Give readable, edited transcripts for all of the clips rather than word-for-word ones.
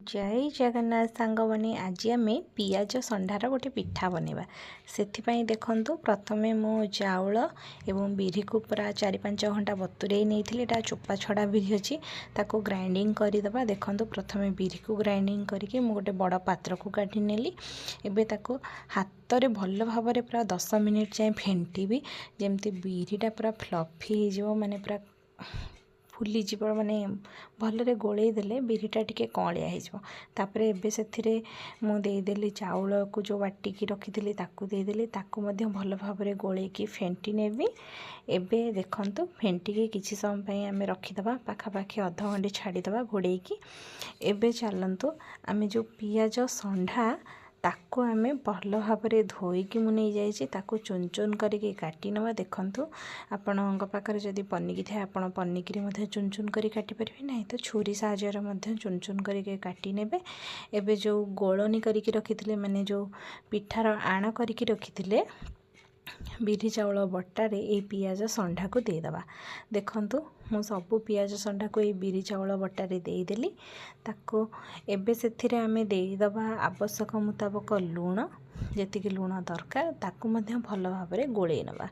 जय जगन्नाथ सांगमनी आज आम पियाज संडार गोटे पिठा बनवा से देखु प्रथमे मो चाउल एवं बिरी को पूरा 4-5 घंटा बतुरे नहीं चोपा छड़ा बिरी अच्छी ताको ग्राइंडिंग करदे। देखो प्रथमे बिरी को ग्राइंडिंग करके गोटे बड़ पात्र को काटी नेली। एबे ताको हाथ में भल भाव पूरा 10 मिनिट जाए फेंटी जमती बिरीटा पूरा फ्लफी हो माने पूरा फुली जीव माने भलरे गोले देले बिरीटा टिके कलिया हो। तापर एबे से मु देदेली चाउल को जो बाटिकी रखी ताकू देदेली ताकू मध्य भल भाव गोले की फेंटी नेबी। एबे देखंतु फेंटिकी किछि समय पई आमे रखिदबा पाखापाखि अध घंटे छाड़ीदबा घोड़ेकी। एबे चलंतु आमे जो पियाज संढा ताकू आमे भल भाव धोईकी मु नहीं जाइए ताकू चुन चुन करके काटी नवा। देखंतु आपण पाखरे जदि पनिकी थाए आपण पनिकी मध्य चुन चुन करी काटी परिबे, नहीं तो छुरी साहाय्य मध्य चुन चुन करके काटी नेबे। एबे जो गोलनी करके रखिथिले माने जो पिठार आण करके रखिथिले बिरी चाउल बट्टारे ये पियाज संढा को देदबा। देखंतु मु सबू पियाज संढा को ये बिरी चाउल बट्टारे देदेली ताको। एबे सेथिरे आमे देदबा आवश्यक मुताबक लूण, जेतिकी लूण दरकार ताकू मध्य भल भाव गोले नबा।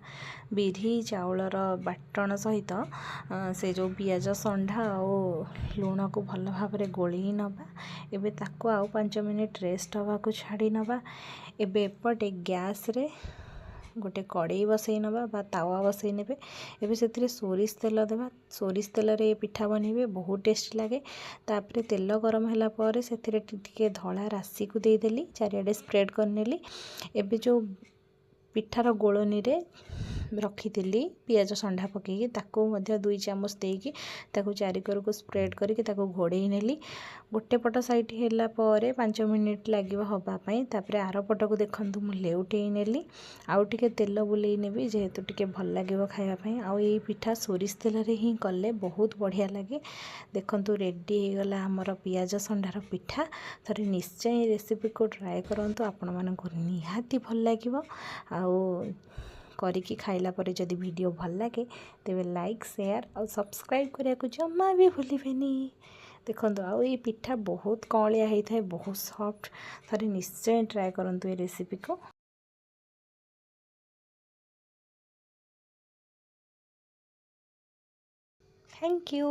बिरी चाउलर बाटण सहित से जो पियाज संढा और लूण को भल भाव गोले नबा। एबे ताकू आउ 5 मिनिट रेस्ट हवा को छाड़ी नबा। एबे एपटे गैस रे गोटे कड़ई बसई नवा बा तावा बसई नेबे। एबे से सोरिष तेल देवा। सोरिष तेल रे पिठा बनइबे बहुत टेस्ट लगे। तापरे तेल गरम होला पर से टिके धला राशि को देदेली चारियाडे स्प्रेड करनेली। एबे जो पिठार गोलनी रे रखिथिली पियाज संढा पकईकी ताकू मध्य 2 चामच देकी ताकू चारिकर को स्प्रेड करके ताकू घोड़े नेली। गोटे पट साइड होला पर 5 मिनिट लगे हवा पाई। तापरे आर पट को देखंतु मु लेउटे नेली आउ टिके तेल बुलेई नेबी जेहेतु टिके भल लागिवो खाइबा पई। आउ ये पिठा सोरिष तेल रे ही कले बहुत बढ़िया लगे। देखंतु रेडी हो गला हमर पियाज संढार पिठा। थरे निश्चय रेसिपी को ट्राए करंतु, आपण मानकु निहाती भल लागिवो। आउ करिकी खाइला परे जदि वीडियो भल लगे तेबे लाइक शेयर और सब्सक्राइब करिया को जम्मा भी भूलिबेनी। देखो आउ ये पिठा बहुत कलिया होता है, बहुत सॉफ्ट। थरे निश्चय ट्राए करंतु ये रेसिपी को। Thank you.